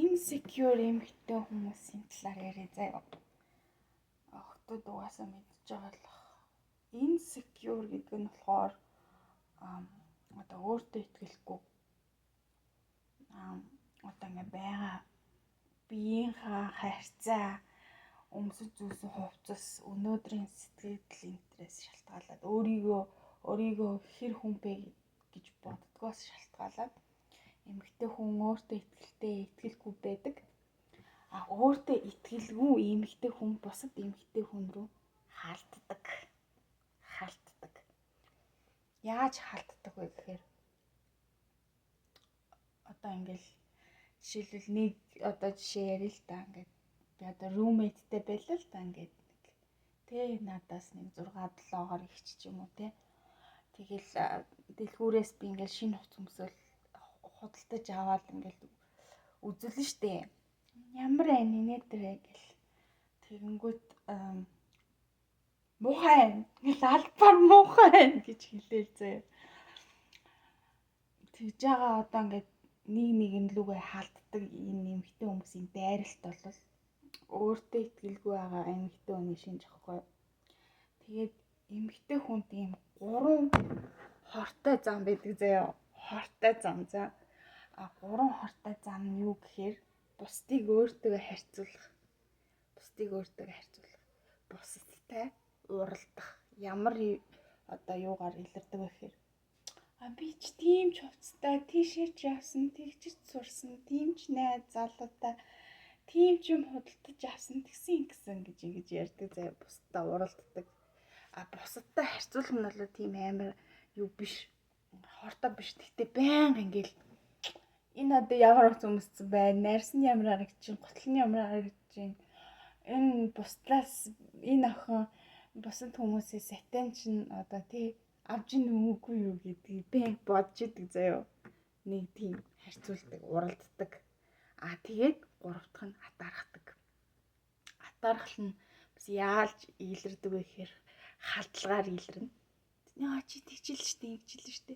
insecure эмэгтэй хүмүүсийн талаар яриа заяа. Охтод угаасаа мэдж байгаа л insecure гэдэг нь болохоор одоо өөртөө итгэлгүй одоо ингээ байгаа биеийнхаа харьцаа өмсөж зүүсэн хувцас өнөөдрийн сэтгэл интерес шалтгаалаад өөрийгөө хэр хүн бэ гэж боддгоос шалтгаалаад эмэгтэй хүн өөртөө итгэлгүй байдаг. Өөртөө итгэлгүй эмэгтэй хүн бусад эмэгтэй хүн рүү халтдаг. Яаж халтдаг вэ гэхээр одоо ингээл жишээлбэл нэг одоо жишээ ярил л да, ингээд би одоо roommate-тэй байлаа л да, ингээд надаас нэг 6-7-оор ихч ч юм уу те. Тэгэл дэлгүүрээс би ингээл шинэ хувц өмсөөл худалдаж аваад ингээл үзүүлнэ штэ. Ямар байна нэтэрэ гэл. Тэгэнгүүт муухай гэл албаар муухай гэж хэлээл заяа. Тэгж байгаа одоо ингээд нэг лүгээ халддаг энэ эмэгтэй хүмүүсийн дайралт бол өөртөө итгэлгүй байгаа эмэгтэй хүний шинж ахгүй. Тэгээд эмэгтэй хүнд ийм 3 хортой зам байдаг заяа. Хортой зам за. 3 хортой зам нь юу гэхээр бусдыг өөртөө харьцуулах. Бусадтай уралдах. Ямар одоо юугаар илэрдэг вэ гэхээр би ч тийм ч хувцастай тийшээ ч явсан, тэгчж сурсан, тийм ч найз залуутай, тийм ч юм худалдаж авсан тэгсэн гэж ингэж ярьдаг заяа. Бусдаа уралддаг. Бусадтай харьцуулах нь бол тийм амар юу биш. Хортой биш. Гэхдээ байнга ингээл энэ одоо ямар хүмүүссэн байна, нарс нь ямар харагдчихин, гутал нь ямар харагдчихин. Энэ бусдаас энэ охин бусад хүмүүсээс attention одоо тий авч ийн үгүй юу гэдгийг би бодож идэг заяа. Нэг тийм харьцуулдаг, уралддаг. Тэгээд 3 дахь нь атаархдаг. Атаархал нь бас яалж илэрдэг вэ гэхээр халдлагаар илэрнэ. Чи тэгжил штэ.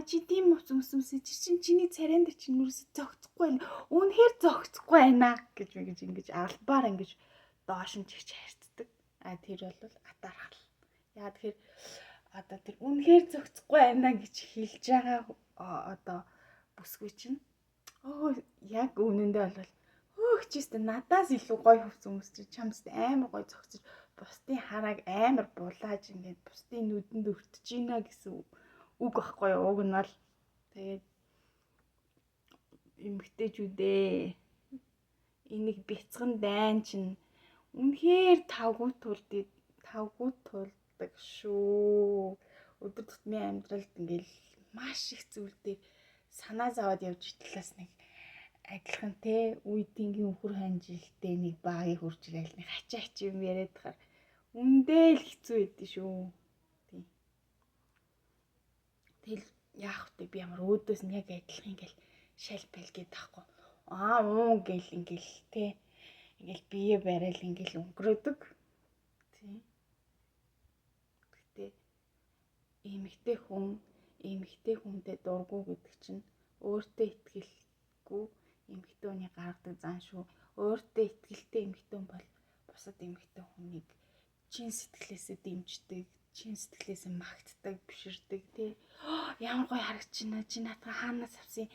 Чи тийм өмсөмсөж чиний царайнд чинь нүрээс зөгцөхгүй байна. Үнэхээр зөгцөхгүй байна гэж албаар ингэж доош нь чигч харьцдаг. Тэр бол атаархал. Яа тэгэхээр одоо тэр үнэхээр зөгцөхгүй байна гэж хэлж байгаа одоо бүсгүй чинь яг үнэндээ бол чист надаас илүү гоё хувц өмсч чамд амар гоё зөгцөж бусдын харааг амар булааж ингээд бусдын нүдэнд өртөж ийна гэсэн үг байхгүй юу? Уг нь бол тэгээд эмэгтэйчүүдээ энийг бяцхан дайн чинь үнэхээр тавгүй тулдаг шүү. Өдөр тутмын амьдралд ингээл маш их зүйл дээр санаа зовоод явж итлээс нэг адилхан те үеийнгийн өхөр ханжилтээ нэг багийг хурж ирээл нэг хачаач юм яриад тахаар үндээ л хэцүү байдсан шүү. Тэгэл яах вэ? Би ямар өөдөөс нь яг адилхан ингээл шалбал гээд тахгүй. Гэл ингээл те ингээл бие барайл ингээл өнгөрөөдөг. Тий. Гэтэ эмэгтэй хүндээ дургу гэдэг чинь өөртөө итгэлгүй эмэгтэй хүний гаргадаг зан шүү. Өөртөө итгэлтэй эмэгтэй хүн бол бусад эмэгтэй хүнийг чин сэтгэлээсээ дэмждэг, чин сэтгэлээсээ магтдаг, биширдэг тий. Ямар гоё харагдчихна. Чи наатаа хаанаас авсан?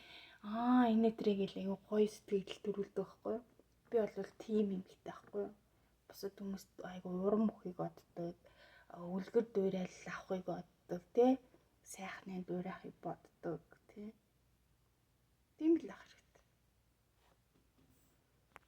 Инээдрээ гэл аюу гоё сэтгэл төрүүлдэг байхгүй юу? Би бол тийм эмэгтэй байхгүй юу? Бусад хүмүүст айгу урам өгөхийг боддог, үлгэр дуурайл авахыг